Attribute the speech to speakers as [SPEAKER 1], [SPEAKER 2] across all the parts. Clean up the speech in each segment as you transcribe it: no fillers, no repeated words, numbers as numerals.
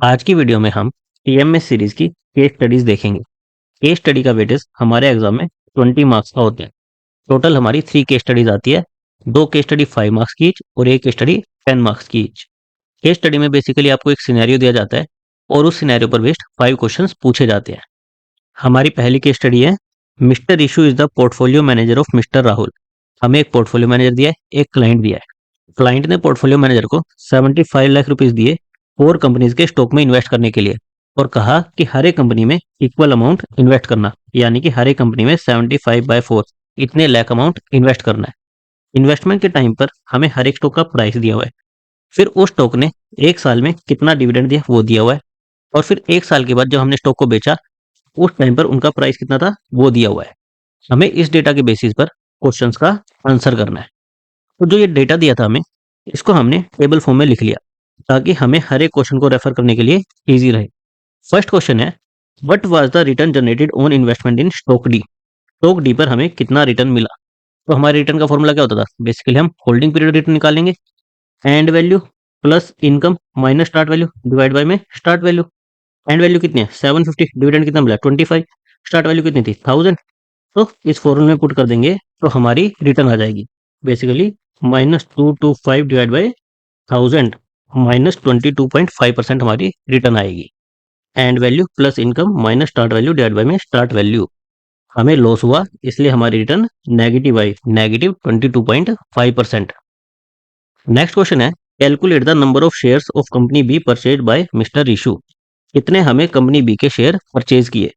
[SPEAKER 1] आज की वीडियो में हम टीएमएस सीरीज की केस स्टडीज देखेंगे। केस स्टडी का वेटेज हमारे एग्जाम में 20 मार्क्स का होते हैं। टोटल हमारी 3 केस स्टडीज आती है। 2 केस स्टडी 5 मार्क्स की ईच और एक केस स्टडी 10 मार्क्स की ईच। केस स्टडी में बेसिकली आपको एक सिनेरियो दिया जाता है और उस सिनेरियो पर बेस्ड 5 क्वेश्चंस पूछे जाते हैं। हमारी पहली केस स्टडी है, mister issue is the portfolio manager of mister Rahul. हमें एक पोर्टफोलियो मैनेजर दिया है, एक क्लाइंट दिया है। क्लाइंट ने पोर्टफोलियो मैनेजर को 75 लाख रुपीज दिए 4 कंपनीज के स्टॉक में इन्वेस्ट करने के लिए और कहा कि हर एक कंपनी में इक्वल अमाउंट इन्वेस्ट करना, यानी कि हर एक कंपनी में 75/4 इतने लाख अमाउंट इन्वेस्ट करना है। इन्वेस्टमेंट के टाइम पर हमें हर एक स्टॉक का प्राइस दिया हुआ है। फिर उस स्टॉक ने एक साल में कितना डिविडेंड दिया वो दिया हुआ है और फिर एक साल के बाद जब हमने स्टॉक को बेचा उस टाइम पर उनका प्राइस कितना था वो दिया हुआ है। हमें इस डेटा के बेसिस पर क्वेश्चंस का आंसर करना है। तो जो ये डेटा दिया था हमें, इसको हमने टेबल फॉर्म में लिख लिया ताकि हमें हर एक क्वेश्चन को रेफर करने के लिए इजी रहे। फर्स्ट क्वेश्चन है, what was the return generated on investment in stock D. Stock D पर हमें कितना रिटर्न मिला। तो हमारे रिटर्न का फॉर्मूला क्या होता था, बेसिकली हम होल्डिंग पीरियड रिटर्न निकालेंगे, and value plus income minus start value divide by में स्टार्ट वैल्यू। एंड वैल्यू कितनी है 750, डिविडेंड कितना मिला 25, स्टार्ट वैल्यू कितनी थी 1000। तो इस फॉर्मूले में पुट कर देंगे तो हमारी रिटर्न आ जाएगी बेसिकली -225 डिवाइड बाई 1000 -22.5% हमारी रिटर्न आएगी। And value plus income minus start value divide by में स्टार्ट वैल्यू। हमें लॉस हुआ इसलिए हमारी रिटर्न नेगेटिव आई, -22.5%। नेक्स्ट क्वेश्चन है, calculate the number of shares of company B purchase by mister issue. कितने हमें कंपनी बी के शेयर परचेज किए।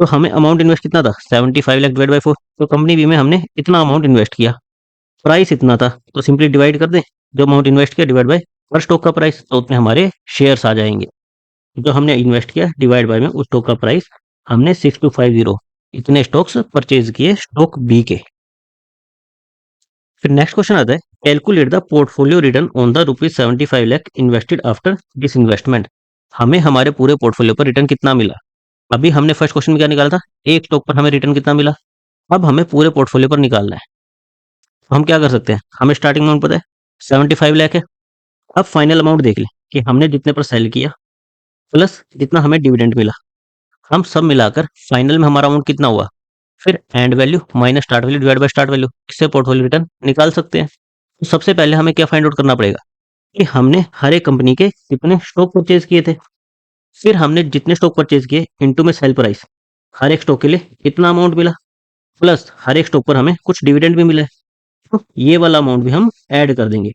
[SPEAKER 1] तो हमें अमाउंट इन्वेस्ट कितना था 75 लाख डिवाइड बाई 4। तो कंपनी बी में हमने इतना अमाउंट इन्वेस्ट किया, प्राइस इतना था तो सिंपली डिवाइड कर दें जो अमाउंट इन्वेस्ट किया डिवाइड बाय पर स्टॉक का प्राइस, तो उतने हमारे शेयर्स आ जाएंगे। जो हमने इन्वेस्ट किया डिवाइड बाय में उस स्टॉक का प्राइस, हमने 6250 इतने स्टॉक्स परचेज किए स्टॉक बी के। फिर नेक्स्ट क्वेश्चन आता है, calculate the portfolio return on the ₹75 lakh invested after this investment. हमें हमारे पूरे पोर्टफोलियो पर रिटर्न कितना मिला। अभी हमने फर्स्ट क्वेश्चन में क्या निकाला था, एक स्टॉक पर हमें रिटर्न कितना मिला। अब हमें पूरे पोर्टफोलियो पर निकालना है। तो हम क्या कर सकते हैं, हमें स्टार्टिंग अमाउंट पता है 75 लाख है। अब फाइनल अमाउंट देख लें कि हमने जितने पर सेल किया प्लस जितना हमें डिविडेंड मिला, हम सब मिलाकर फाइनल में हमारा अमाउंट कितना हुआ। फिर and value minus start value divide by start value, इससे पोर्टफोलियो रिटर्न निकाल सकते हैं। तो सबसे पहले हमें क्या फाइंड आउट करना पड़ेगा कि हमने हर एक कंपनी के कितने स्टॉक परचेज किए थे। फिर हमने जितने स्टॉक परचेज किए इनटू में सेल प्राइस, हर एक स्टॉक के लिए इतना अमाउंट मिला, प्लस हर एक स्टॉक पर हमें कुछ डिविडेंड भी मिला है। तो ये वाला अमाउंट भी हम ऐड कर देंगे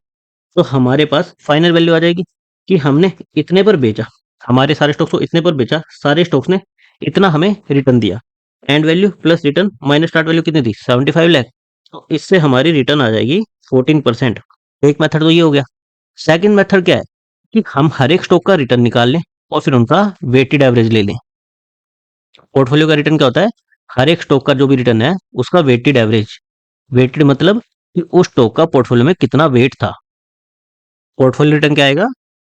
[SPEAKER 1] तो हमारे पास फाइनल वैल्यू आ जाएगी कि हमने इतने पर बेचा, हमारे सारे स्टॉक्स को इतने पर बेचा, सारे स्टॉक्स ने इतना हमें रिटर्न दिया। And value plus return minus start value कितनी थी 75 लाख। तो इससे हमारी रिटर्न आ जाएगी 14%। एक मेथड तो ये हो गया। सेकंड मेथड क्या है कि हम हर एक स्टॉक का रिटर्न निकाल लें और फिर उनका वेटेड एवरेज ले लें। पोर्टफोलियो का रिटर्न क्या होता है, हर एक स्टॉक का जो भी रिटर्न है उसका वेटेड एवरेज। वेटेड मतलब कि उस स्टॉक का पोर्टफोलियो में कितना वेट था। पोर्टफोलियो रिटर्न क्या आएगा,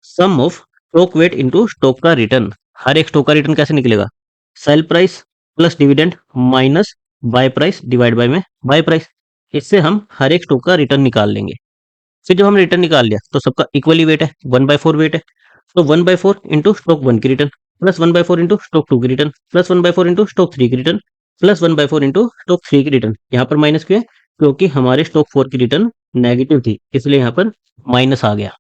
[SPEAKER 1] sum of stock weight into stock का रिटर्न। हर एक स्टॉक का रिटर्न कैसे निकलेगा, sell price plus dividend minus buy price divide by में बाय प्राइस। इससे हम हर एक स्टॉक का रिटर्न निकाल लेंगे। फिर जब हम रिटर्न निकाल लिया तो सबका इक्वली वेट है, 1/4 वेट है। तो 1/4 इंटू स्टॉक 1 की रिटर्न प्लस 1/4 इंटू स्टॉक 2 की रिटर्न प्लस 1/4 इंटू स्टॉक 3 की रिटर्न प्लस 1/4 इंटू स्टॉक 3 की रिटर्न। यहाँ पर माइनस क्यों है, क्योंकि हमारे स्टॉक 4 की रिटर्न नेगेटिव थी इसलिए यहाँ पर माइनस आ गया।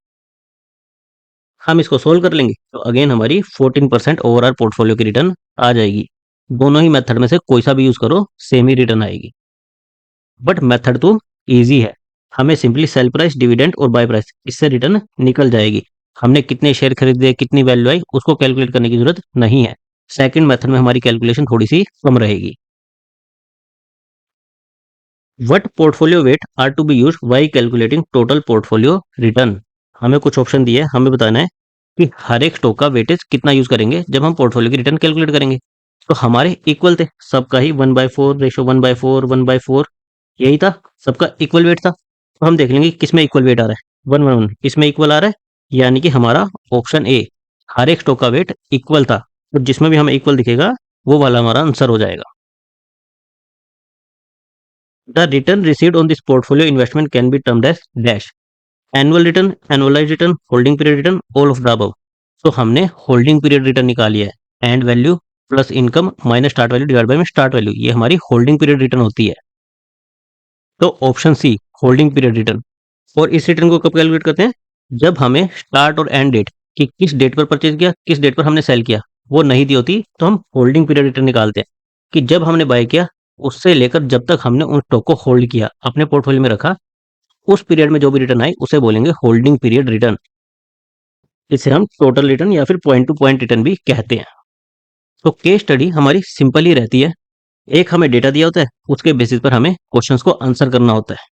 [SPEAKER 1] हम इसको सोल्व कर लेंगे तो अगेन हमारी 14% ओवरऑल पोर्टफोलियो की रिटर्न आ जाएगी। दोनों ही मेथड में से कोई सा भी यूज करो सेम ही रिटर्न आएगी। बट मेथड तो इजी है, हमें सिंपली सेल प्राइस डिविडेंड और बाय प्राइस इससे रिटर्न निकल जाएगी। हमने कितने शेयर खरीदे कितनी वैल्यू आई उसको कैलकुलेट करने की जरूरत नहीं है। सेकंड मेथड में हमारी कैलकुलेशन थोड़ी सी कम रहेगी। What portfolio weight are to be use why calculating total portfolio return. हमें कुछ ऑप्शन दिए, हमें बताना है कि हर एक स्टॉक का वेटेज कितना यूज करेंगे जब हम पोर्टफोलियो की रिटर्न कैलकुलेट करेंगे। तो हमारे इक्वल थे, सबका ही 1/4 रेशो 1/4 1/4 यही था, सबका इक्वल वेट था। तो हम देख लेंगे किस में इक्वल वेट आ रहा है, 1/1 इसमें इक्वल आ रहा है, यानी कि हमारा ऑप्शन ए हर एक स्टॉक का वेट इक्वल था। तो जिसमें भी हमें इक्वल दिखेगा वो वाला हमारा आंसर हो जाएगा। The return received on this portfolio investment can be termed as dash, annual return, annualise return, holding period return, all of the above. तो हमने होल्डिंग पीरियड रिटर्न निकाली है, end value plus income minus start value divide by start value, ये हमारी holding period return होती है। तो option C holding period return. और इस रिटर्न को कब कैलकुलेट करते हैं? जब हमें स्टार्ट और एंड डेट कि किस डेट पर परचेज किया, किस डेट पर हमने सेल किया, वो नहीं दी होती, तो हम होल्डिंग पीरियड रिटर्न निकालते हैं कि जब हमने बाय किया उससे लेकर जब तक हमने उन स्टॉक को होल्ड किया, अपने पोर्टफोलियो में रखा, उस पीरियड में जो भी रिटर्न आई उसे बोलेंगे होल्डिंग पीरियड रिटर्न। इसे हम टोटल रिटर्न या फिर पॉइंट टू पॉइंट रिटर्न भी कहते हैं। तो केस स्टडी हमारी सिंपल ही रहती है। एक हमें डेटा दिया होता है, उसके बेसिस पर हमें क्वेश्चंस को आंसर करना होता है।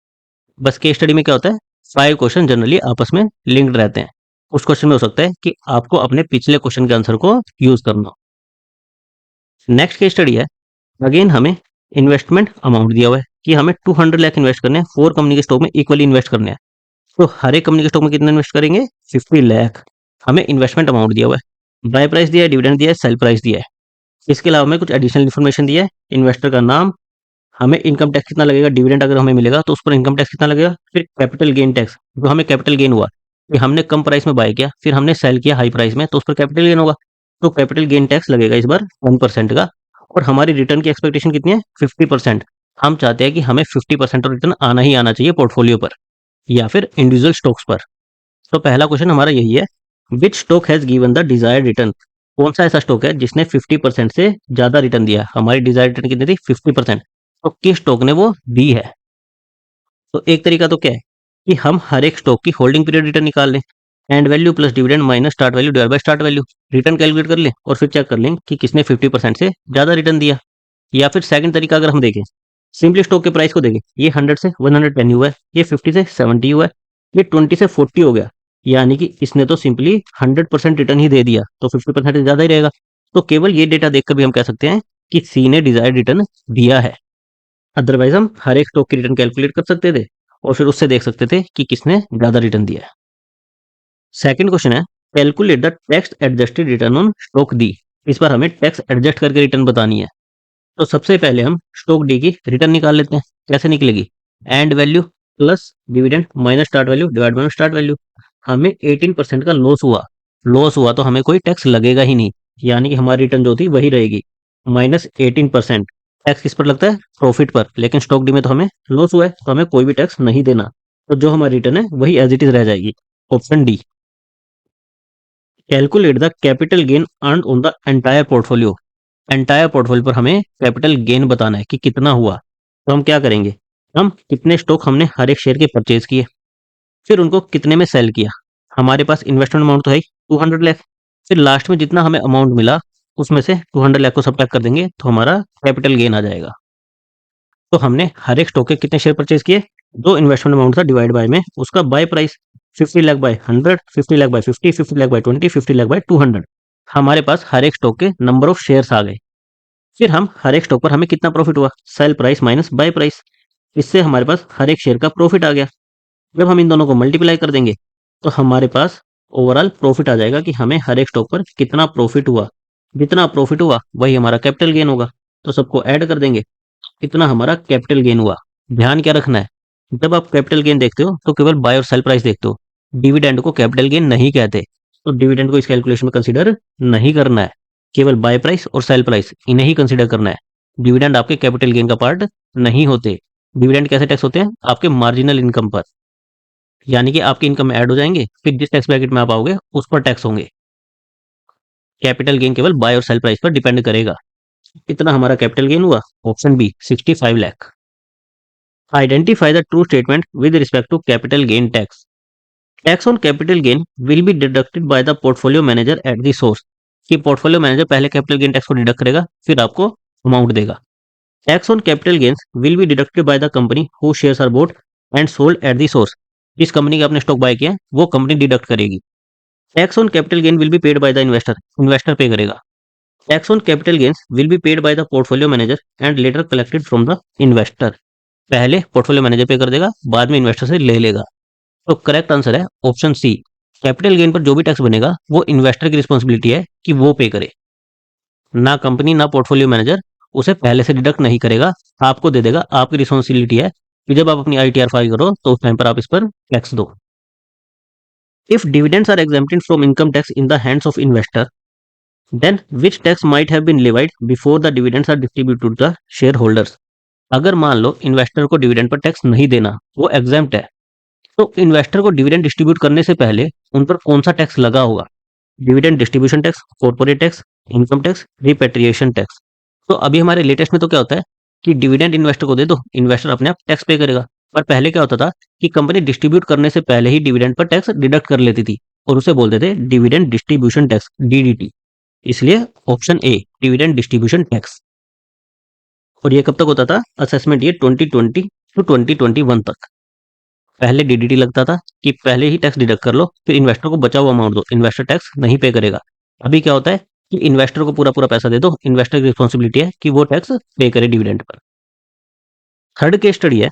[SPEAKER 1] बस केस स्टडी में क्या होता है, 5 क्वेश्चन जनरली आपस में लिंक्ड रहते हैं। उस क्वेश्चन में हो सकता है कि आपको अपने पिछले क्वेश्चन के आंसर को यूज करना हो। नेक्स्ट केस स्टडी है, अगेन हमें इन्वेस्टमेंट अमाउंट दिया हुआ है कि हमें 200 लाख इन्वेस्ट करने हैं, 4 कंपनी के स्टॉक में इक्वली इन्वेस्ट करने हैं। तो हर एक कंपनी के स्टॉक में कितना इन्वेस्ट करेंगे? 50 लाख। हमें इन्वेस्टमेंट अमाउंट दिया हुआ है, बाय प्राइस दिया है, डिविडेंड दिया है, सेल प्राइस दिया है। इसके अलावा हमें कुछ एडिशनल इन्फॉर्मेशन दिया है, इन्वेस्टर का नाम, हमें इनकम टैक्स कितना लगेगा, डिविडेंड अगर हमें मिलेगा तो उस पर इनकम टैक्स कितना लगेगा, फिर कैपिटल गेन टैक्स, जो हमें कैपिटल गेन हुआ कि हमने कम प्राइस में बाय किया, फिर हमने सेल किया हाई प्राइस में, तो उस पर कैपिटल गेन होगा, तो कैपिटल गेन टैक्स लगेगा इस बार 1% का। और हमारी रिटर्न की एक्सपेक्टेशन कितनी है? 50%। हम चाहते हैं कि हमें 50% रिटर्न आना ही आना चाहिए पोर्टफोलियो पर या फिर इंडिविजुअल स्टॉक्स पर। तो पहला क्वेश्चन हमारा यही है, विच stock has given the desired return? कौन सा ऐसा स्टॉक है जिसने 50% से ज्यादा रिटर्न दिया? हमारी डिजायर्ड रिटर्न कितनी थी? 50%। तो किस स्टॉक ने वो दी है? तो एक तरीका तो क्या है कि हम हर एक स्टॉक की होल्डिंग पीरियड रिटर्न निकाल लें, and value plus dividend minus start value divide by start value, return calculate कर लें और फिर चेक कर लें कि किसने 50% से ज्यादा रिटर्न दिया। या फिर सेकंड तरीका अगर हम देखें, सिंपली स्टॉक के प्राइस को देखें, ये 100 से 110 हुआ है, ये 50 से 70 हुआ है, ये 20 से 40 हो गया, यानी कि इसने तो सिंपली 100% रिटर्न ही दे दिया, तो 50% से ज्यादा ही रहेगा। तो केवल ये डेटा देखकर भी हम कह सकते हैं कि सी ने डिजायर्ड रिटर्न दिया है। अदरवाइज हम हर एक स्टॉक की रिटर्न कैलकुलेट कर सकते थे और फिर उससे देख सकते थे कि किसने ज्यादा रिटर्न दिया है। सेकंड क्वेश्चन है, calculate the tax adjusted return on stock D. इस बार हमें टैक्स एडजस्ट करके रिटर्न बतानी है। तो सबसे पहले हम स्टॉक डी की रिटर्न निकाल लेते हैं। कैसे निकलेगी? And value plus dividend minus start value divide by start value. हमें 18% का लॉस हुआ तो हमें कोई टैक्स लगेगा ही नहीं, यानी कि हमारी रिटर्न जो थी वही रहेगी, माइनस 18%। टैक्स किस पर लगता है? प्रॉफिट पर। लेकिन स्टॉक डी में तो हमें लॉस हुआ है, तो हमें कोई भी टैक्स नहीं देना, तो जो हमारी रिटर्न है वही एज इट इज रह जाएगी, option D. Calculate the capital gain earn on the entire portfolio. Entire portfolio पर हमें कैपिटल गेन बताना है कि कितना हुआ। तो हम क्या करेंगे, हम कितने स्टॉक हमने हर एक शेयर के परचेज किए, फिर उनको कितने में सेल किया। हमारे पास इन्वेस्टमेंट अमाउंट तो है 200 लाख, फिर लास्ट में जितना हमें अमाउंट मिला उसमें से 200 लाख को सब्ट्रैक्ट कर देंगे, तो हमारा कैपिटल गेन आ जाएगा। तो हमने हर एक स्टॉक के कितने शेयर परचेज किए, जो इन्वेस्टमेंट अमाउंट था डिवाइड बाय में उसका buy price, 50 lakh by 100, 50 lakh by 50, 50 lakh by 20, 50 lakh by 200। हमारे पास हर एक स्टॉक के नंबर ऑफ शेयर्स आ गए। फिर हम हर एक स्टॉक पर हमें कितना प्रॉफिट हुआ, sell price minus buy price. इससे हमारे पास हर एक शेयर का प्रॉफिट आ गया। जब हम इन दोनों को मल्टीप्लाई कर देंगे तो हमारे पास ओवरऑल प्रॉफिट आ जाएगा कि हमें हर एक स्टॉक पर कितना प्रॉफिट हुआ। जितना प्रॉफिट हुआ वही हमारा कैपिटल गेन होगा, तो सबको ऐड कर देंगे, कितना हमारा कैपिटल गेन हुआ। ध्यान क्या रखना है, जब आप कैपिटल गेन देखते हो तो केवल बाय और सेल प्राइस देखते हो, डिविडेंड को कैपिटल गेन नहीं कहते, तो डिविडेंड को इस कैलकुलेशन में कंसीडर नहीं करना है। केवल बाय प्राइस और सेल प्राइस इन्हें ही कंसीडर करना है। डिविडेंड आपके कैपिटल गेन का पार्ट नहीं होते। डिविडेंड कैसे टैक्स होते हैं? आपके मार्जिनल इनकम पर, यानी कि आपकी इनकम में ऐड हो जाएंगे, फिर जिस टैक्स ब्रैकेट में आप आओगे उस पर टैक्स होंगे। कैपिटल गेन केवल बाय और सेल प्राइस पर डिपेंड करेगा। कितना हमारा कैपिटल गेन हुआ? Option B 65 lakh. Identify the true statement with respect to capital gain tax. Tax on capital gain will be deducted by the portfolio manager at the source. कि portfolio manager पहले capital gain tax को deduct करेगा, फिर आपको amount देगा। Tax on capital gains will be deducted by the company who shares are bought and sold at the source. जिस company का आपने स्टॉक बाय किया है वो कंपनी डिडक्ट करेगी। Tax on capital gain will be paid by the investor, investor pay करेगा। Tax on capital gains will be paid by the portfolio manager and later collected from the investor. पहले portfolio manager pay कर देगा, बाद में investor से ले लेगा। तो करेक्ट आंसर है ऑप्शन सी। कैपिटल गेन पर जो भी टैक्स बनेगा वो इन्वेस्टर की रिस्पॉन्सिबिलिटी है कि वो पे करे, ना कंपनी ना पोर्टफोलियो मैनेजर उसे पहले से डिडक्ट नहीं करेगा, आपको दे देगा। आपकी रिस्पॉन्सिबिलिटी है कि जब आप अपनी आईटीआर फाइल करो तो उस टाइम पर आप इस पर टैक्स दो। If dividends are exempted from income tax in the hands of investor, then which tax might have been levied before the dividends are distributed to the shareholders? अगर मान लो इन्वेस्टर को डिविडेंड पर टैक्स नहीं देना, वो exempt है, तो investor को dividend distribute करने से पहले उन पर कौन सा टैक्स लगा होगा? Dividend distribution tax, corporate tax, income tax, repatriation tax. तो अभी हमारे लेटेस्ट में तो क्या होता है कि डिविडेंड इन्वेस्टर को दे दो, इन्वेस्टर अपने आप टैक्स पे करेगा। पर पहले क्या होता था कि कंपनी डिस्ट्रीब्यूट करने से पहले ही डिविडेंड पर टैक्स डिडक्ट कर लेती थी और उसे बोलते थे डिविडेंड डिस्ट्रीब्यूशन टैक्स, डीडीटी। इसलिए option A, dividend distribution tax. और ये कब तक होता था? असेसमेंट ईयर 2020 टू 2021 तक। पहले डीडीटी लगता था कि पहले ही टैक्स डिडक्ट कर लो, फिर इन्वेस्टर को बचा हुआ अमाउंट दो, इन्वेस्टर टैक्स नहीं पे करेगा। अभी क्या होता है कि इन्वेस्टर को पूरा पूरा पैसा दे दो, इन्वेस्टर की रिस्पॉन्सिबिलिटी है कि वो टैक्स पे करे डिविडेंड पर। थर्ड केस स्टडी है,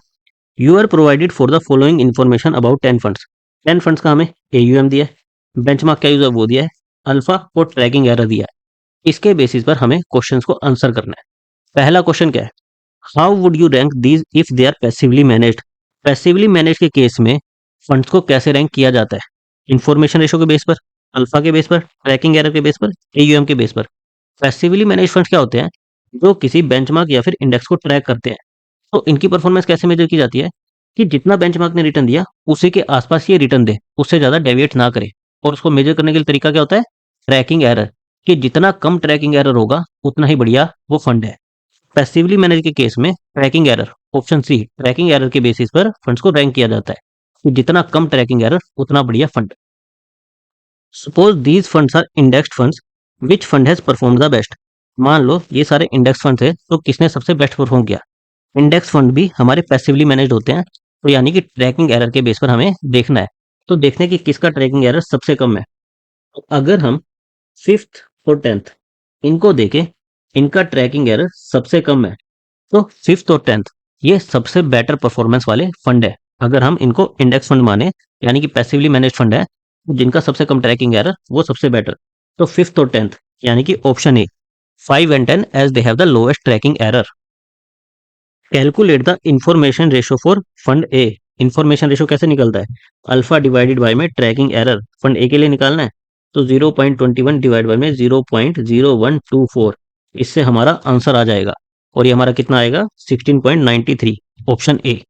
[SPEAKER 1] you are provided for the following information about 10 funds. 10 funds का हमें एयूएम दिया है, बेंचमार्क क्या यूज है वो दिया है, अल्फा और ट्रैकिंग एरर दिया है। इसके बेसिस पर हमें क्वेश्चंस को आंसर करना है। पहला क्वेश्चन क्या है? How would you rank these if they are passively managed? Passively manage के केस में फंड्स को कैसे रैंक किया जाता है? इंफॉर्मेशन रेशो के बेस पर, अल्फा के बेस पर, ट्रैकिंग एरर के बेस पर, एयूएम के बेस पर। पैसिवली मैनेज फंड्स क्या होते हैं? जो किसी बेंचमार्क या फिर इंडेक्स को ट्रैक करते हैं। तो इनकी परफॉर्मेंस कैसे मेजर की जाती है कि जितना बेंचमार्क ने रिटर्न दिया उसी के आसपास ये रिटर्न दे, उससे ज्यादा डेविएट ना करे। और उसको मेजर करने के लिए तरीका क्या होता है? ट्रैकिंग एरर, कि जितना कम ट्रैकिंग एरर होगा उतना ही बढ़िया वो फंड है। पैसिवली मैनेज के केस में tracking error, option C, tracking error के बेसिस पर फंड्स को रैंक किया जाता है कि जितना कम ट्रैकिंग एरर उतना बढ़िया fund. Suppose these funds are indexed funds, which fund has perform the best? मान लो ये सारे इंडेक्स फंड्स है, तो किसने सबसे बेस्ट परफॉर्म किया? इंडेक्स फंड भी हमारे पैसिवली मैनेज्ड होते हैं, तो यानी कि ट्रैकिंग एरर के बेस पर हमें देखना है। तो देखने की किसका ट्रैकिंग एरर सबसे कम है। तो अगर हम फिफ्थ और 10th इनको देखें, इनका ट्रैकिंग एरर सबसे कम है, तो फिफ्थ और 10th ये सबसे बेटर परफॉर्मेंस वाले फंड है। अगर हम इनको इंडेक्स फंड माने, यानी कि पैसिवली मैनेज फंड है, तो जिनका सबसे कम ट्रैकिंग एरर वो सबसे बेटर। तो फिफ्थ और 10th यानी कि option A, 5 and 10 as they have the lowest tracking error. Calculate the information ratio for fund A. Information ratio कैसे निकलता है? अल्फा डिवाइडेड बाय में ट्रैकिंग एरर। फंड ए के लिए निकालना है, तो 0.21 डिवाइड बाय में 0.0124, इससे हमारा आंसर आ जाएगा। और ये हमारा कितना आएगा? 16.93, ऑप्शन ए।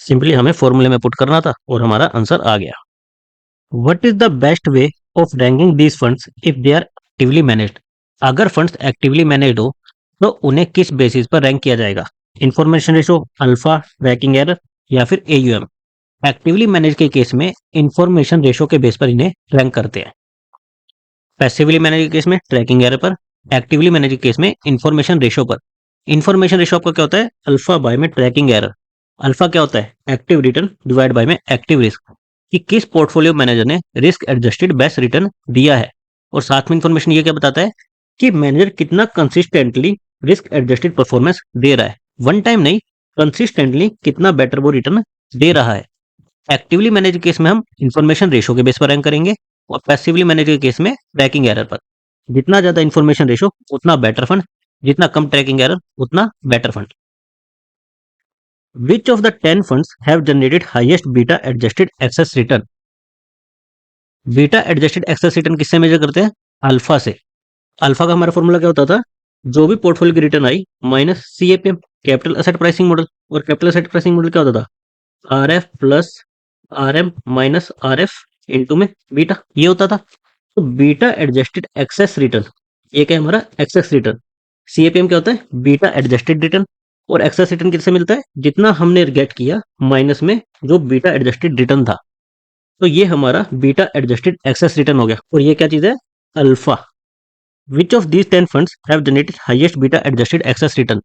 [SPEAKER 1] सिंपली हमें फॉर्मूले में पुट करना था और हमारा आंसर आ गया। What is the best way of ranking these funds if they are actively managed? अगर फंड्स एक्टिवली मैनेज्ड हो तो उन्हें किस बेसिस पर रैंक किया जाएगा? Information ratio, alpha, tracking error या फिर एयूएम? एक्टिवली मैनेज के केस में इंफॉर्मेशन रेशो के बेस पर इन्हें रैंक करते हैं। पैसिवली मैनेज के केस में ट्रैकिंग एरर पर, एक्टिवली मैनेज के केस में इंफॉर्मेशन रेशो पर। इंफॉर्मेशन रेशो आपका क्या होता है? अल्फा बाय में ट्रैकिंग एरर। अल्फा क्या होता है? एक्टिव रिटर्न डिवाइड बाय में एक्टिव रिस्क, कि किस पोर्टफोलियो मैनेजर ने रिस्क एडजस्टेड बेस्ट रिटर्न दिया है। और साथ में इंफॉर्मेशन ये क्या बताता है कि मैनेजर कितना कंसिस्टेंटली रिस्क एडजस्टेड परफॉर्मेंस दे रहा है, वन टाइम नहीं, कंसिस्टेंटली कितना बेटर वो रिटर्न दे रहा है। एक्टिवली मैनेज के केस में हम इंफॉर्मेशन रेशो के बेस पर रैंक करेंगे और पैसिवली मैनेज के केस में ट्रैकिंग एरर पर। जितना ज्यादा इंफॉर्मेशन रेशो उतना बेटर फंड, जितना कम ट्रैकिंग एरर उतना better fund. Which of the 10 funds have generated highest beta adjusted excess return? Beta adjusted excess return किससे मेजर करते हैं? अल्फा से। अल्फा का हमारा फॉर्मूला क्या होता था? जो भी पोर्टफोलियो की रिटर्न आई minus CAPM, capital asset pricing model. और कैपिटल एसेट प्राइसिंग मॉडल क्या होता था? RF plus RM minus RF into में बीटा, ये होता था। तो बीटा एडजस्टेड एक्सेस रिटर्न, ये क्या है हमारा? Access return. सीएपीएम क्या होता है? Beta adjusted return. और एक्सेस रिटर्न किससे मिलता है? जितना हमने गेट किया माइनस में जो बीटा एडजस्टेड रिटर्न था। तो ये हमारा बीटा एडजस्टेड एक्सेस रिटर्न हो गया। और ये क्या चीज है? Alpha. Which of these 10 funds have generated highest beta adjusted excess return?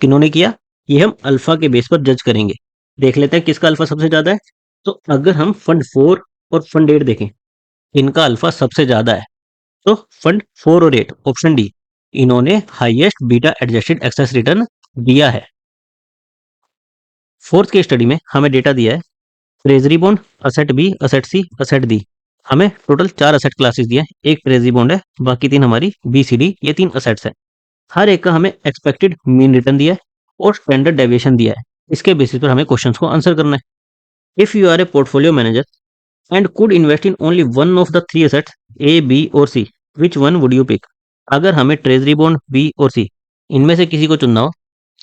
[SPEAKER 1] किन्होंने किया? ये हम अल्फा के बेस पर जज करेंगे। देख लेते हैं किसका अल्फा सबसे ज्यादा है। तो अगर हम फंड 4 और फंड 8 देखें, इनका अल्फा सबसे ज्यादा है। तो फंड 4 और 8, ऑप्शन डी, इन्होंने highest beta adjusted excess return दिया है। फोर्थ के स्टडी में हमें डेटा दिया है, treasury bond, asset B, asset C, asset D. हमें टोटल 4 असेट क्लासेस दिए हैं, एक ट्रेजरी बॉन्ड है, बाकी 3 हमारी बी सी डी, ये 3 असेट्स हैं। हर एक का हमें एक्सपेक्टेड मीन रिटर्न दिया है और स्टैंडर्ड डेविएशन दिया है। इसके बेसिस पर हमें क्वेश्चंस को आंसर करना है। If you are a portfolio manager and could invest in only one of the three assets A, B और C, which one would you pick? अगर हमें ट्रेजरी बॉन्ड बी और सी इनमें से किसी को चुनना हो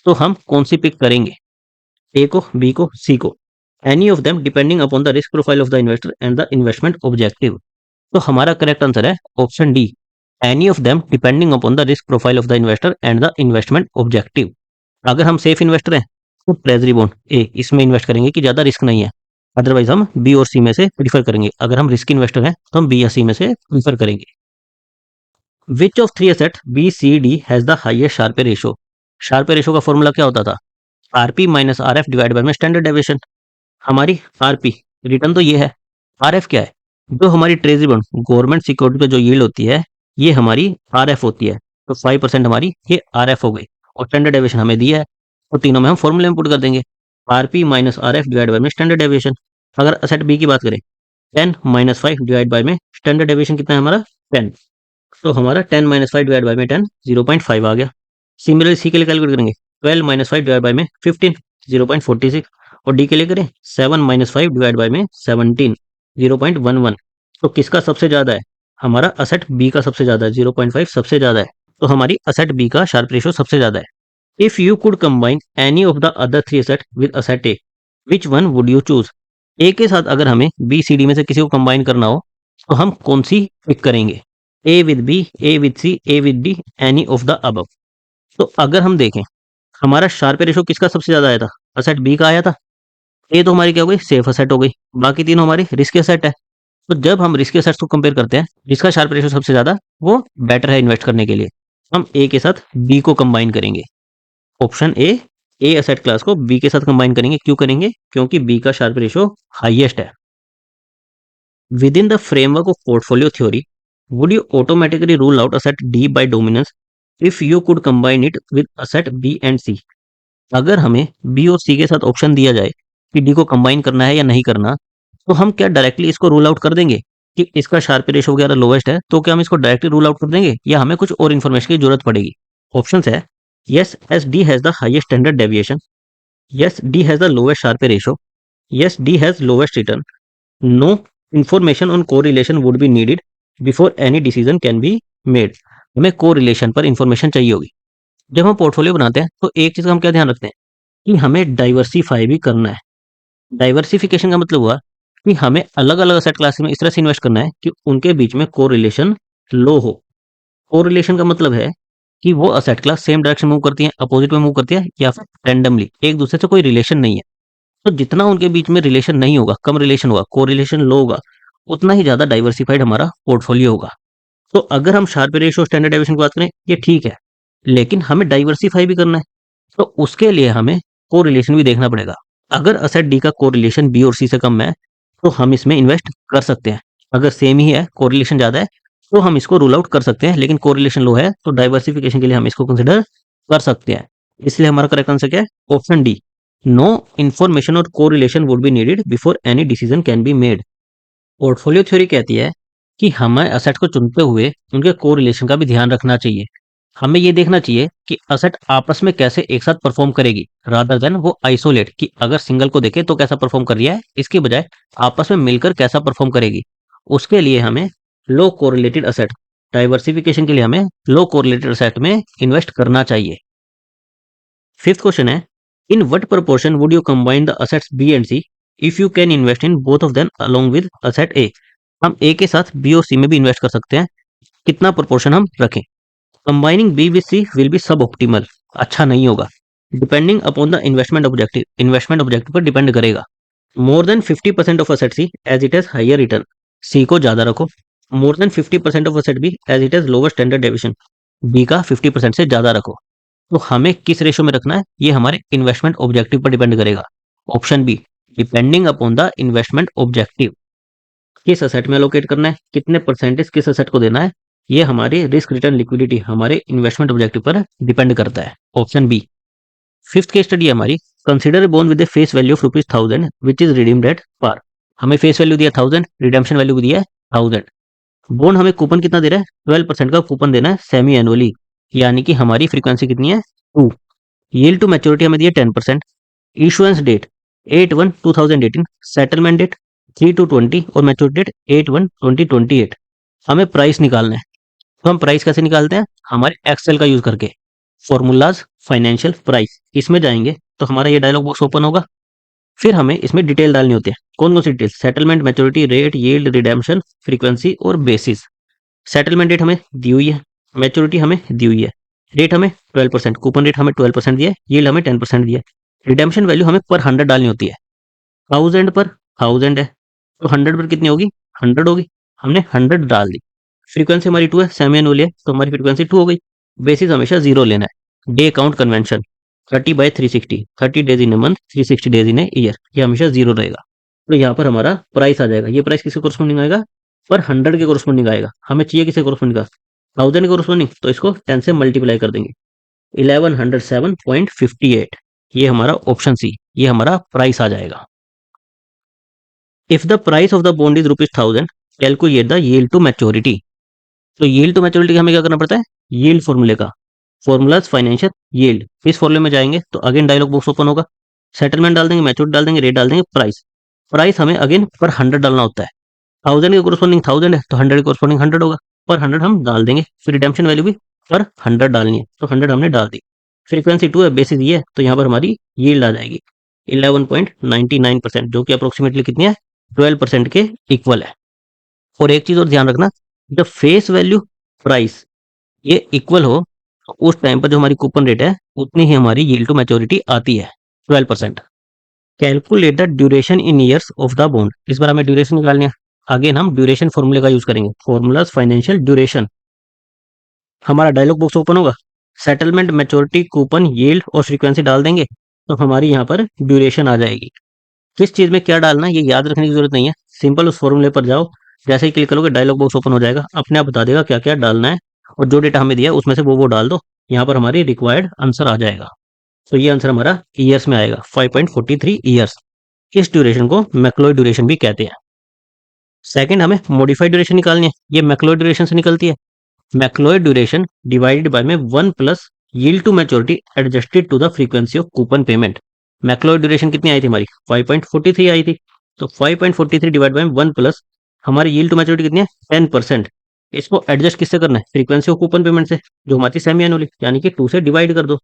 [SPEAKER 1] तो हम कौन सी पिक करेंगे? ए को, बी को, सी को? Any of them depending upon the risk profile of the investor and the investment objective. तो हमारा करेक्ट आंसर है option D, any of them depending upon the risk profile of the investor and the investment objective. अगर हम safe investor हैं तो treasury bond ए इसमें invest करेंगे कि ज्यादा रिस्क नहीं है। अदरवाइज हम बी और सी में से प्रीफर करेंगे। अगर हम रिस्क इन्वेस्टर हैं तो हम बी या सी में से प्रीफर करेंगे। Which of three asset B C D has the highest Sharpe ratio? Sharpe ratio का फॉर्मूला क्या होता था? RP minus R F divide by में स्टैंडर्ड डेविएशन। हमारी आरपी रिटर्न तो ये है, आरएफ क्या है? जो हमारी ट्रेजरी बॉन्ड गवर्नमेंट सिक्योरिटी पे जो यील्ड होती है ये हमारी आरएफ होती है। तो 5% हमारी ये आरएफ हो गई और स्टैंडर्ड डेविएशन हमें दिया है तो तीनों में हम फॉर्मूले में पुट कर देंगे। RP minus RF divide by में स्टैंडर्ड डेविएशन। अगर असेट बी की बात करें 10 माइनस 5 डिवाइड बाय में स्टैंडर्ड डेविएशन कितना है हमारा 10। तो हमारा 10 माइनस 5 डिवाइड बाय में 10 0.5 आ गया। सिमिलरली सी के लिए कैलकुलेट करेंगे 12 माइनस 5 डिवाइड बाय में 15 0.46 और डी के लिए करें 7 माइनस 5 डिवाइड बाय में 17 0.11। तो किसका सबसे ज्यादा है? हमारा असेट बी का सबसे ज्यादा है, 0.5 सबसे ज्यादा है। तो हमारी असेट बी का शार्प रेशो सबसे ज्यादा है। If you could combine any of the other three asset with asset A, which one would you choose? A के साथ अगर हमें बी सी डी में से किसी को कंबाइन करना हो तो हम कौन सी पिक करेंगे? A with B, A with C, A with D, any of the above. तो अगर हम देखें हमारा शार्प रेशो किसका सबसे ज्यादा आया था? असेट बी का आया था। ए तो हमारी क्या हो गई? सेफ असेट हो गई। बाकी तीनों हमारे रिस्क असेट है। तो जब हम रिस्क असेट्स को कंपेयर करते हैं जिसका शार्प रेशो सबसे ज्यादा वो बेटर है इन्वेस्ट करने के लिए, हम ए के साथ बी को कंबाइन करेंगे। ऑप्शन ए असेट क्लास को बी के साथ कंबाइन करेंगे। क्यों करेंगे? क्योंकि बी का शार्प रेशो हाईएस्ट है। Within the framework of portfolio theory would you automatically rule out asset D by dominance if you could combine it with asset B and C? अगर हमें B और सी के साथ option दिया जाए कि D को कंबाइन करना है या नहीं करना, तो हम क्या डायरेक्टली इसको रूल आउट कर देंगे कि इसका शार्प रेशो वगैरह लोवेस्ट है? तो क्या हम इसको डायरेक्टली रूल आउट कर देंगे या हमें कुछ और इन्फॉर्मेशन की जरूरत पड़ेगी? ऑप्शंस है yes as D has the highest standard deviation, yes D has the lowest Sharpe ratio, yes D has lowest return, no information on correlation would be needed before any decision can be made. हमें correlation पर information चाहिए होगी। जब हम portfolio बनाते हैं तो एक चीज का हम क्या ध्यान रखते हैं कि हमें डाइवर्सिफाई भी करना है। डाइवर्सिफिकेशन का मतलब हुआ कि हमें अलग अलग असेट क्लासेस में इस तरह से इन्वेस्ट करना है कि उनके बीच में कोरिलेशन लो हो। कोरिलेशन का मतलब है कि वो asset class same direction move करती है, अपोजिट में मूव करती है या फिर रैंडमली एक दूसरे से कोई रिलेशन नहीं है। तो जितना उनके बीच में रिलेशन नहीं होगा, कम रिलेशन होगा, कोरिलेशन लो होगा, उतना ही ज्यादा डाइवर्सिफाइड हमारा पोर्टफोलियो होगा। तो अगर हम शार्प रेशियो स्टैंडर्ड डेविएशन की बात करें ये ठीक है, लेकिन हमें डाइवर्सिफाई भी करना है तो उसके लिए हमें कोरिलेशन भी देखना पड़ेगा। अगर असेट डी का कोरिलेशन बी और सी से कम है तो हम इसमें इन्वेस्ट कर सकते हैं। अगर सेम ही है, कोरिलेशन ज्यादा है, तो हम इसको रूल आउट कर सकते हैं। लेकिन कोरिलेशन लो है तो डाइवर्सिफिकेशन के लिए हम इसको कंसिडर कर सकते हैं। इसलिए हमारा करेक्ट आंसर क्या है? ऑप्शन डी, नो इन्फॉर्मेशन और correlation would be needed before any decision can be made. Portfolio theory कहती है कि हमें असेट को चुनते हुए उनके कोरिलेशन का भी ध्यान रखना चाहिए। हमें ये देखना चाहिए कि असेट आपस में कैसे एक साथ परफॉर्म करेगी, रादर देन वो आइसोलेट कि अगर सिंगल को देखे तो कैसा परफॉर्म कर रही है, इसके बजाय आपस में मिलकर कैसा परफॉर्म करेगी। उसके लिए हमें लो कोरिलेटेड असेट, डाइवर्सिफिकेशन के लिए हमें लो कोरिलेटेड असेट में इन्वेस्ट करना चाहिए। फिफ्थ क्वेश्चन है in what proportion would you combine the assets B and C if you can invest in both of them along with asset A? हम A के साथ बी और सी में भी इन्वेस्ट कर सकते हैं। कितना प्रोपोर्शन हम रखें? Combining B with C will be suboptimal, अच्छा नहीं होगा। Depending upon the investment objective, investment objective पर डिपेंड करेगा। More than 50% of asset C as it has higher return, C को ज्यादा रखो। More than 50% of asset B as it has lower standard deviation, B का 50% से ज्यादा रखो। तो हमें किस रेशो में रखना है ये हमारे इन्वेस्टमेंट ऑब्जेक्टिव पर डिपेंड करेगा। Option B, depending upon the investment objective. किस असेट में एलोकेट करना है, कितने परसेंटेज किस असेट को देना है, ये हमारे रिस्क रिटर्न लिक्विडिटी, हमारे इन्वेस्टमेंट ऑब्जेक्टिव पर डिपेंड करता है। Option B. Fifth case study हमारी consider bond with face value of ₹1000 which is redeemed at par. हमें फेस वैल्यू दिया 1000, रिडेम्पशन वैल्यू भी दिया है 1000। बॉन्ड हमें कूपन कितना दे रहा है? 12% का कूपन देना है सेमी एनुअली, यानी कि हमारी फ्रीक्वेंसी कितनी है? 2। यील्ड टू मैच्योरिटी हमें दिया 10%। इशुएंस डेट 8/1/2018, सेटलमेंट डेट 3/2/20 और मैच्योरिटी डेट 8/1/2028। हमें प्राइस निकालना है। तो हम प्राइस कैसे निकालते हैं? हमारे एक्सेल का यूज करके, फॉर्मूलाज फाइनेंशियल प्राइस, इसमें जाएंगे तो हमारा ये डायलॉग बॉक्स ओपन होगा। फिर हमें इसमें डिटेल डालनी होती है। कौन कौन सी detail? Settlement, maturity, rate, yield, redemption, frequency और बेसिस। सेटलमेंट डेट हमें दी हुई है, मैच्योरिटी हमें दी हुई है, रेट हमें 12%, कूपन रेट हमें 12% दिया है, यील्ड हमें 10% दिया है। रिडेम्पशन वैल्यू हमें पर 100 डालनी होती है। 1000 पर 1000 है, तो 100 पर कितनी होगी? 100 होगी। हमने 100 डाल दी। फ्रीक्वेंसी हमारी 2 है, सेमी एनुअल है, तो हमारी फ्रीक्वेंसी 2 हो गई। बेसिस हमेशा 0 लेना है। Day count convention 30/360, 30 days in a month, 360 days in a year, ये हमेशा 0 रहेगा। तो यहाँ पर हमारा प्राइस आ जाएगा। ये प्राइस किसके कोरस्पोंडिंग आएगा? पर 100 के कोरस्पोंडिंग आएगा। हमें चाहिए किसके कोरस्पोंडिंग का? 1000 के कोरस्पोंडिंग, तो इसको 10 से मल्टीप्लाई कर देंगे। 1107.58, ये हमारा ऑप्शन सी, ये हमारा प्राइस आ जाएगा। If the price of the bond is ₹1000, calculate the yield to maturity. तो यील्ड टू मैच्योरिटी का हमें क्या करना पड़ता है? यील्ड फॉर्मूले का, फॉर्मूलाज फाइनेंशियल यील्ड, इस फॉर्मूले में जाएंगे तो अगेन डायलॉग बॉक्स ओपन होगा। सेटलमेंट डाल देंगे, मैच्योरिटी डाल देंगे, रेट डाल देंगे, प्राइस। प्राइस हमें अगेन पर 100 डालना होता है। 1000 के कोरस्पोंडिंग 1000 है, तो 100 के कोरस्पोंडिंग 100 होगा। पर 100 हम डाल देंगे। फिर रिडेम्पशन वैल्यू भी पर 100 डालनी है, तो 100 हमने डाल दी। फ्रीक्वेंसी 2 है, बेसिस ये है, तो यहाँ पर हमारी यील्ड आ जाएगी 11.99%, जो कि अप्रोक्सीमेटली कितनी है? 12% के इक्वल है। और एक चीज और ध्यान रखना, जब फेस वैल्यू प्राइस ये इक्वल हो, तो उस टाइम पर जो हमारी कूपन रेट है उतनी ही हमारी यील्ड टू मैच्योरिटी आती है, 12%। Calculate the duration in years of the bond, इस बार हमें ड्यूरेशन निकालनी है। अगेन हम ड्यूरेशन फॉर्मूले का यूज करेंगे, फॉर्मूलाज फाइनेंशियल ड्यूरेशन। हमारा डायलॉग बॉक्स ओपन होगा। सेटलमेंट, मैच्योरिटी, कूपन, यील्ड और फ्रीक्वेंसी डाल देंगे, तो हमारी यहाँ पर ड्यूरेशन आ जाएगी। किस चीज में क्या डालना है ये याद रखने की जरूरत नहीं है, सिंपल उस फॉर्मूले पर जाओ, जैसे ही क्लिक करोगे डायलॉग बॉक्स ओपन हो जाएगा, अपने आप बता देगा क्या क्या डालना है, और जो डेटा हमें दिया है उसमें से वो डाल दो। यहाँ पर हमारी रिक्वायर्ड आंसर आ जाएगा। तो ये आंसर हमारा ईयर्स में आएगा, 5.43 ईयर्स। इस ड्यूरेशन को मैक्लोइड ड्यूरेशन भी कहते हैं। सेकंड, हमें मॉडिफाइड ड्यूरेशन निकालनी है। ये मैक्लोइड ड्यूरेशन से निकलती है। मैक्लोइड ड्यूरेशन डिवाइडेड बाय में 1 plus yield to maturity adjusted to the frequency of coupon payment. McLeod duration कितनी आई थी हमारी? 5.43 आई थी। तो 5.43 डिवाइड बाय 1 प्लस हमारी यील्ड टू मैच्योरिटी कितनी है? 10%। इसको एडजस्ट किससे करना है? फ्रीक्वेंसी ऑफ कूपन पेमेंट से, जो हमारी सेमी एनुअली, यानी कि 2 से डिवाइड कर दो।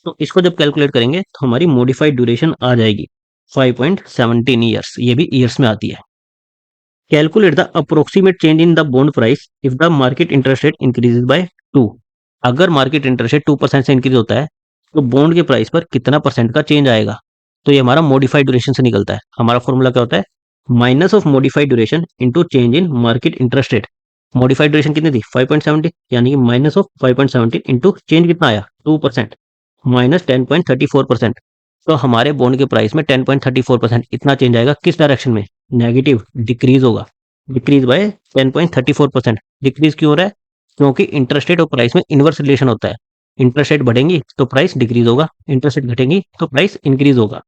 [SPEAKER 1] तो इसको जब कैलकुलेट करेंगे तो हमारी मॉडिफाइड ड्यूरेशन आ जाएगी 5.17 ईयर्स, ये भी ईयर्स में आती है। Calculate the approximate change in the bond price if the market interest rate increases by 2। अगर मार्केट इंटरेस्ट रेट 2% से इंक्रीज होता है, तो बॉन्ड के प्राइस पर कितना परसेंट का चेंज आएगा? तो ये हमारा मॉडिफाइड ड्यूरेशन से निकलता है। हमारा फॉर्मूला क्या होता है? Minus of modified duration into change in market interest rate. Modified duration कितनी थी? 5.70, यानी कि माइनस ऑफ 5.70 इंटू चेंज कितना आया? 2%, माइनस 10.34%। तो हमारे बॉन्ड के प्राइस में 10.34% इतना चेंज आएगा। किस डायरेक्शन में? नेगेटिव, डिक्रीज होगा। Decrease by 10.34%। डिक्रीज क्यों हो रहा है? क्योंकि इंटरेस्ट रेट और प्राइस में इनवर्स रिलेशन होता है। इंटरेस्ट रेट बढ़ेंगी तो प्राइस डिक्रीज होगा, इंटरेस्ट रेट घटेंगी तो प्राइस इंक्रीज होगा।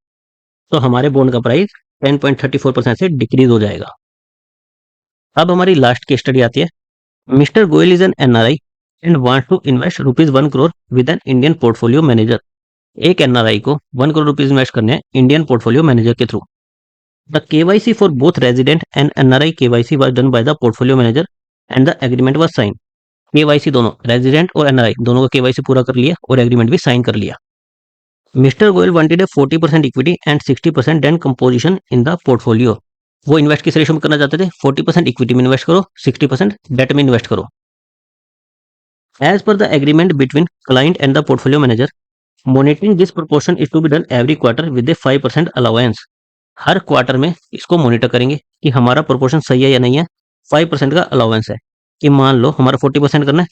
[SPEAKER 1] तो हमारे बॉन्ड का प्राइस 10.34% से डिक्रीज हो जाएगा। अब हमारी लास्ट केस स्टडी आती है। Mister Goyal is an NRI and wants to invest ₹1 crore with an Indian portfolio manager. एक एनआरआई को 1 crore रुपीज इन्वेस्ट करने हैं इंडियन पोर्टफोलियो मैनेजर के through. The KYC for both resident and NRI KYC was done by the portfolio manager and the agreement was sign. KYC दोनों, resident और NRI दोनों का KYC पूरा कर लिया और एग्रीमेंट भी साइन कर लिया। Mister Goyal wanted a 40% equity and 60% debt composition in the portfolio. वो इन्वेस्ट किस रेशो में करना चाहते थे? 40% इक्विटी में इन्वेस्ट करो, 60% डेट में इन्वेस्ट करो। As per the agreement between client and the portfolio manager, monitoring this proportion is to be done every quarter with a 5% allowance. हर क्वार्टर में इसको मॉनिटर करेंगे कि हमारा प्रोपोर्शन सही है या नहीं है। 5% का अलाउंस है कि मान लो हमारा 40% करना है,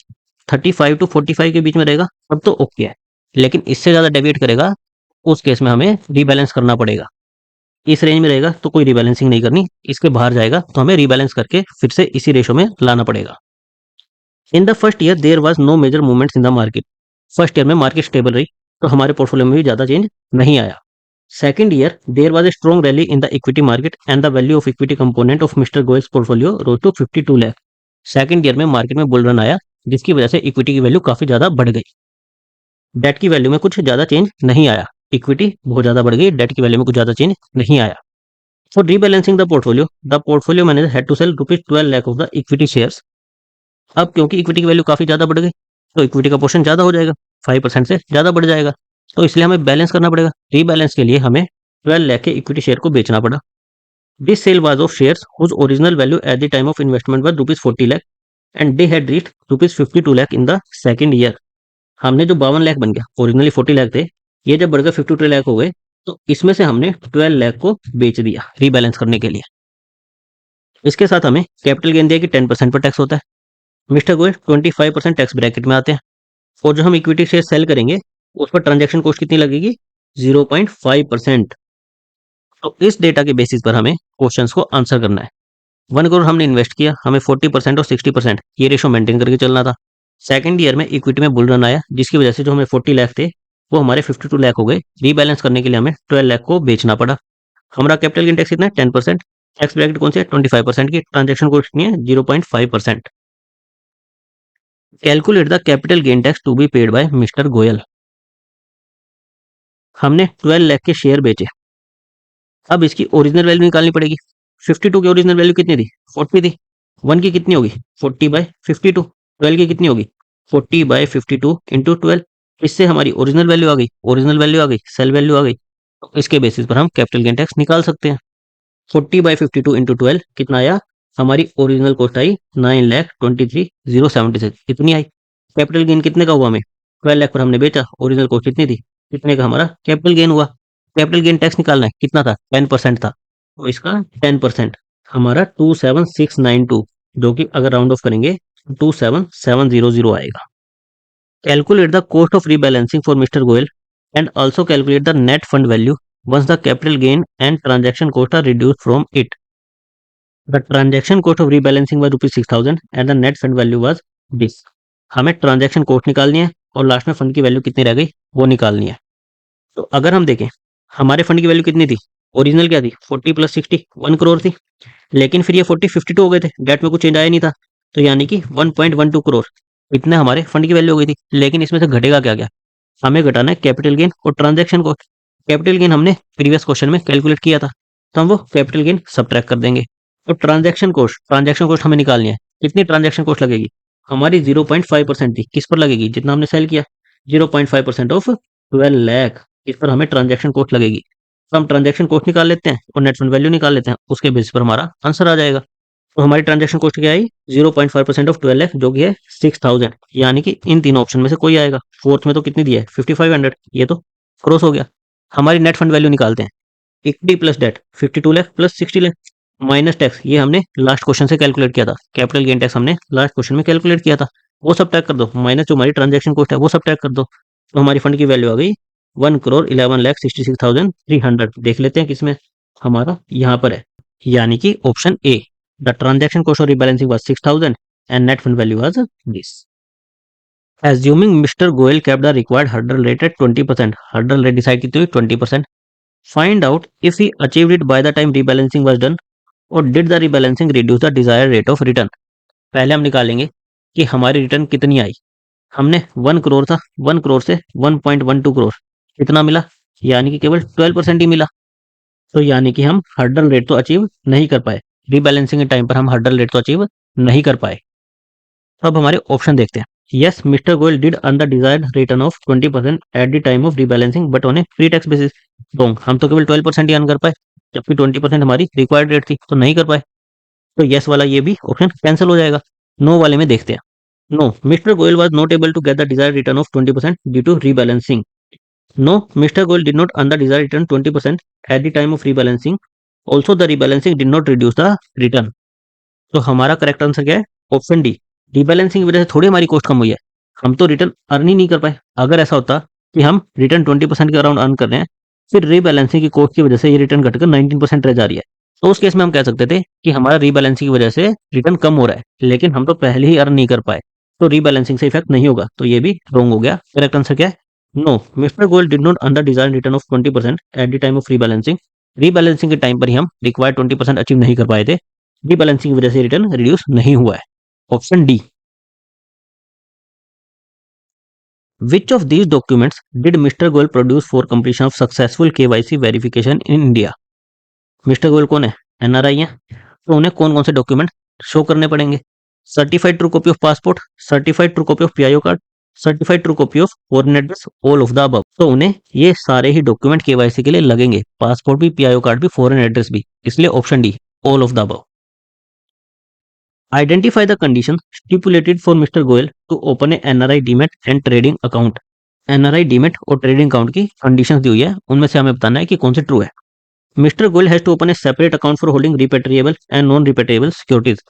[SPEAKER 1] 35 to 45 के बीच में रहेगा तब तो ओके है, लेकिन इससे ज़्यादा डेविएट करेगा उस केस में हमें रीबैलेंस करना पड़ेगा। इस रेंज में रहेगा तो कोई रीबैलेंसिंग नहीं करनी, इसके बाहर जाएगा तो हमें रीबैलेंस करके फिर से इसी रेशो में लाना पड़ेगा। In the first year there was no major movements in the market. First year में मार्केट स्टेबल रही, तो हमारे पोर्टफोलियो में भी ज़्यादा चेंज नहीं आया। Second year, there was a strong rally in the equity market and the value of equity component of Mr. Goyal's portfolio rose to 52 lakh। Second year में मार्केट में बुल रन आया, जिसकी वजह से इक्विटी की value काफी ज्यादा बढ़ गई। डेट की वैल्यू में कुछ ज्यादा चेंज नहीं आया। इक्विटी बहुत ज्यादा बढ़ गई, डेट की वैल्यू में कुछ ज्यादा चेंज नहीं आया। For rebalancing the portfolio manager had to sell rupees 12 lakh of the equity shares. अब क्योंकि इक्विटी की वैल्यू काफी ज्यादा बढ़ गई, तो इक्विटी का पोर्शन ज्यादा हो जाएगा, 5% से ज्यादा बढ़ जाएगा, तो इसलिए हमें बैलेंस करना पड़ेगा। रीबैलेंस के लिए हमें 12 लाख के इक्विटी शेयर को बेचना पड़ा। This sale was of shares whose original value at the time of investment was rupees 40 lakh and they had reached rupees 52 lakh in the second year. हमने जो 52 लाख बन गया, ओरिजिनली 40 लाख थे, ये जब बढ़कर 52 लाख हो गए, तो इसमें से हमने 12 लाख को बेच दिया रीबैलेंस करने के लिए। इसके साथ हमें कैपिटल गेन दिया कि 10% पर टैक्स होता है। मिस्टर गोयल 25% टैक्स ब्रैकेट में आते हैं, और जो हम इक्विटी शेयर सेल करेंगे उस पर ट्रांजैक्शन कॉस्ट कितनी लगेगी, 0.5%। तो इस डेटा के बेसिस पर हमें क्वेश्चंस को आंसर करना है। 1 करोड़ हमने इन्वेस्ट किया, हमें 40% और 60% ये रेशो मेंटेन करके चलना था। सेकंड ईयर में इक्विटी में बुल रन आया, जिसकी वजह से जो हमें 40 लाख थे वो हमारे 52 लाख हो गए। रीबैलेंस करने के लिए हमें 12 लाख को बेचना पड़ा। हमारा कैपिटल गेन टैक्स कितना है, 10%। टैक्स ब्रैकेट कौन सी है, 25% की। ट्रांजेक्शन कॉस्ट कितनी है, 0.5%। Calculate the capital gain tax to be paid by mister Goyal. हमने 12 लाख के शेयर बेचे, अब इसकी ओरिजिनल वैल्यू निकालनी पड़ेगी। 52 की ओरिजिनल वैल्यू कितनी थी, 40 थी। 1 की कितनी होगी, 40/52। 12 की कितनी होगी, 40/52 इंटू 12। इससे हमारी ओरिजिनल वैल्यू आ गई, ओरिजिनल वैल्यू आ गई, सेल वैल्यू आ गई। तो इसके बेसिस पर हम कैपिटल गेन टैक्स निकाल सकते हैं। 40/52 इंटू 12 कितना आया, हमारी ओरिजिनल कॉस्ट आई 9,23,076, इतनी आई। कैपिटल गेन कितने का हुआ, हमें 12 लाख पर हमने बेचा, ओरिजिनल कॉस्ट कितनी थी, कितने का हमारा कैपिटल गेन हुआ। कैपिटल गेन टैक्स निकालना है, कितना था, 10% था, तो इसका 10% हमारा 27692, जो कि अगर राउंड ऑफ करेंगे 27700 आएगा। Calculate the cost of rebalancing for Mr Goyal and also calculate the net fund value once the capital gain and transaction cost are reduced from it. The transaction cost of rebalancing was rupees 6000 and the net fund value was this. हमें transaction cost निकालनी है और last में fund की value कितनी रह गई वो निकालनी है। तो अगर हम देखें, हमारे फंड की वैल्यू कितनी थी, ओरिजिनल क्या थी, 40 + 60 1 करोड़ थी। लेकिन फिर ये 40 52 हो गए थे, डेट में कुछ चेंज आया नहीं था, तो यानी कि 1.12 करोड़ इतने हमारे फंड की वैल्यू हो गई थी। लेकिन इसमें से घटेगा क्या क्या, हमें घटाना है कैपिटल गेन और ट्रांजैक्शन कॉस्ट। कैपिटल गेन हमने प्रीवियस क्वेश्चन में कैलकुलेट किया था, तो हम वो कैपिटल गेन सब्ट्रैक्ट कर देंगे। तो ट्रांजैक्शन कॉस्ट हमें निकालनी है। कितनी ट्रांजैक्शन कॉस्ट लगेगी, हमारी 0.5% थी, किस पर लगेगी, जितना हमने सेल किया, 0.5% ऑफ 12 लाख, इस पर हमें ट्रांजैक्शन कॉस्ट लगेगी। तो हम ट्रांजैक्शन कॉस्ट निकाल लेते हैं और नेट फंड वैल्यू निकाल लेते हैं, उसके बेसिस पर हमारा आंसर आ जाएगा। तो हमारी ट्रांजैक्शन कॉस्ट क्या आई, 0.5% ऑफ 12 लाख, जो कि है 6000, यानी कि इन तीनों ऑप्शन में से कोई आएगा। फोर्थ में तो कितनी दी है, 5500, ये तो क्रॉस हो गया। हमारी नेट फंड वैल्यू निकालते हैं। Equity plus debt 52 lakh plus 60 lakh minus tax, ये हमने लास्ट क्वेश्चन से कैलकुलेट किया था। कैपिटल गेन टैक्स हमने लास्ट क्वेश्चन में कैलकुलेट किया था, वो सब टैग कर दो, माइनस जो हमारी ट्रांजैक्शन कॉस्ट है वो सब टैग कर दो। तो हमारी फंड की वैल्यू आ गई 1,11,66,300। देख लेते हैं किसमें, हमारा यहाँ पर है, यानी कि option A. The transaction cost of rebalancing was 6000 and net fund value was this. Assuming Mr. Goel kept the required hurdle rate at 20%, hurdle rate decide की हुई 20%. Find out if he achieved it by the time rebalancing was done or did the rebalancing reduce the desired rate of return. पहले हम निकालेंगे कि हमारी return कितनी आई। हमने 1 करोड़ था, 1 करोड़ से 1.12 करोड़ कितना मिला, यानी कि केवल 12% ही मिला। तो यानी कि हम हर्डल रेट तो अचीव नहीं कर पाए, रीबैलेंसिंग के टाइम पर हम हर्डल रेट तो अचीव नहीं कर पाए। तो अब हमारे ऑप्शन देखते हैं। Yes, Mr. Goel did earn the desired return of 20% at the time of rebalancing, but on a pre-tax basis. तो हम तो केवल 12% ही अर्न कर पाए, जबकि 20% हमारी रिक्वायर्ड रेट थी, तो नहीं कर पाए। तो यस वाला ये भी ऑप्शन कैंसिल हो जाएगा। नो वाले में देखते हैं। No, mister Goyal was not able to get the desired return of 20% due to rebalancing. No, mister Goyal did not earn the desired return 20% at the time of rebalancing. Also the rebalancing did not reduce the return. तो हमारा correct answer क्या है, option D. Rebalancing की वजह से थोड़ी हमारी cost कम हुई है, हम तो रिटर्न अर्न ही नहीं कर पाए। अगर ऐसा होता कि हम रिटर्न 20% के अराउंड अर्न कर रहे हैं, फिर रीबैलेंसिंग की कॉस्ट की वजह से ये रिटर्न घटकर 19% रह जा रही है, तो उस केस में हम कह सकते थे कि हमारा रीबैलेंसिंग की वजह से रिटर्न कम हो रहा है, लेकिन हम तो पहले ही अर्न नहीं कर पाए, तो रीबैलेंसिंग से इफेक्ट नहीं होगा। तो ये भी रॉन्ग हो गया। करेक्ट आंसर क्या है, no, mister Goyal did not earn the desired return of 20% at the time of rebalancing. Rebalancing के टाइम पर ही हम रिक्वायर्ड 20% अचीव नहीं कर पाए थे, रीबैलेंसिंग की वजह से रिटर्न रिड्यूस नहीं हुआ है। Option D. Which of these documents did Mr. Goel produce for completion of successful KYC verification in India? Mister Goyal कौन है? एनआरआई है। तो उन्हें कौन कौन से डॉक्यूमेंट शो करने पड़ेंगे? Certified true copy of passport, certified true copy of PIO card, certified true copy of foreign address, all of the above. तो उन्हें ये सारे ही डॉक्यूमेंट केवाईसी के लिए लगेंगे, पासपोर्ट भी, पीआईओ कार्ड भी, फॉरेन एड्रेस भी, इसलिए option D, all of the above. Identify the condition stipulated for Mr Goyal to open a NRI demat and trading account. NRI demat और ट्रेडिंग अकाउंट की conditions दी हुई है, उनमें से हमें बताना है कि कौन सी ट्रू है। Mister Goyal has to open a separate account for holding repatriable and non repatriable securities.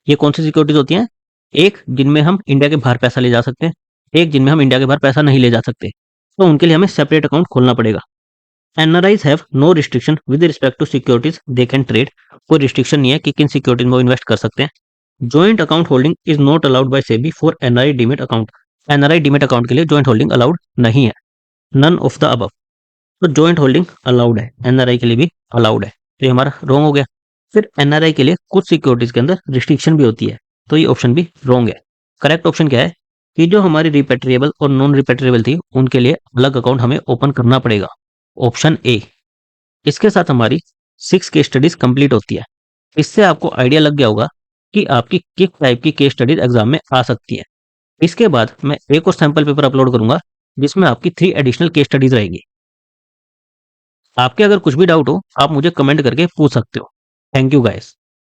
[SPEAKER 1] ये कौन सी सिक्योरिटीज होती हैं? एक जिनमें हम इंडिया के बाहर पैसा ले जा सकते हैं, एक जिनमें हम इंडिया के बाहर पैसा नहीं ले जा सकते। तो उनके लिए हमें सेपरेट अकाउंट खोलना पड़ेगा। NRIs have no restriction with respect to securities they can trade. कोई रिस्ट्रिक्शन नहीं है कि किन सिक्योरिटीज में वो इन्वेस्ट कर सकते हैं। Joint account holding is not allowed by SEBI for NRI demat account. NRI demat account के लिए जॉइंट होल्डिंग अलाउड नहीं है। None of the above. तो जॉइंट होल्डिंग अलाउड है, एनआरआई के लिए भी अलाउड है, तो ये हमारा रॉन्ग हो गया। फिर एनआरआई के लिए कुछ सिक्योरिटीज के अंदर रिस्ट्रिक्शन भी होती है, तो ये ऑप्शन भी रॉन्ग है। करेक्ट ऑप्शन क्या है कि जो हमारी रिपेट्रिएबल और नॉन रिपेट्रिएबल थी उनके लिए अलग अकाउंट हमें ओपन करना पड़ेगा, ऑप्शन ए। इसके साथ हमारी 6 केस स्टडीज कंप्लीट होती है। इससे आपको आइडिया लग गया होगा कि आपकी किस टाइप की केस स्टडीज एग्जाम में आ सकती है। इसके बाद मैं एक और सैंपल पेपर अपलोड करूंगा जिसमें आपकी 3 एडिशनल केस स्टडीज रहेगी। आपके अगर कुछ भी डाउट हो आप मुझे कमेंट करके पूछ सकते हो। Thank you guys.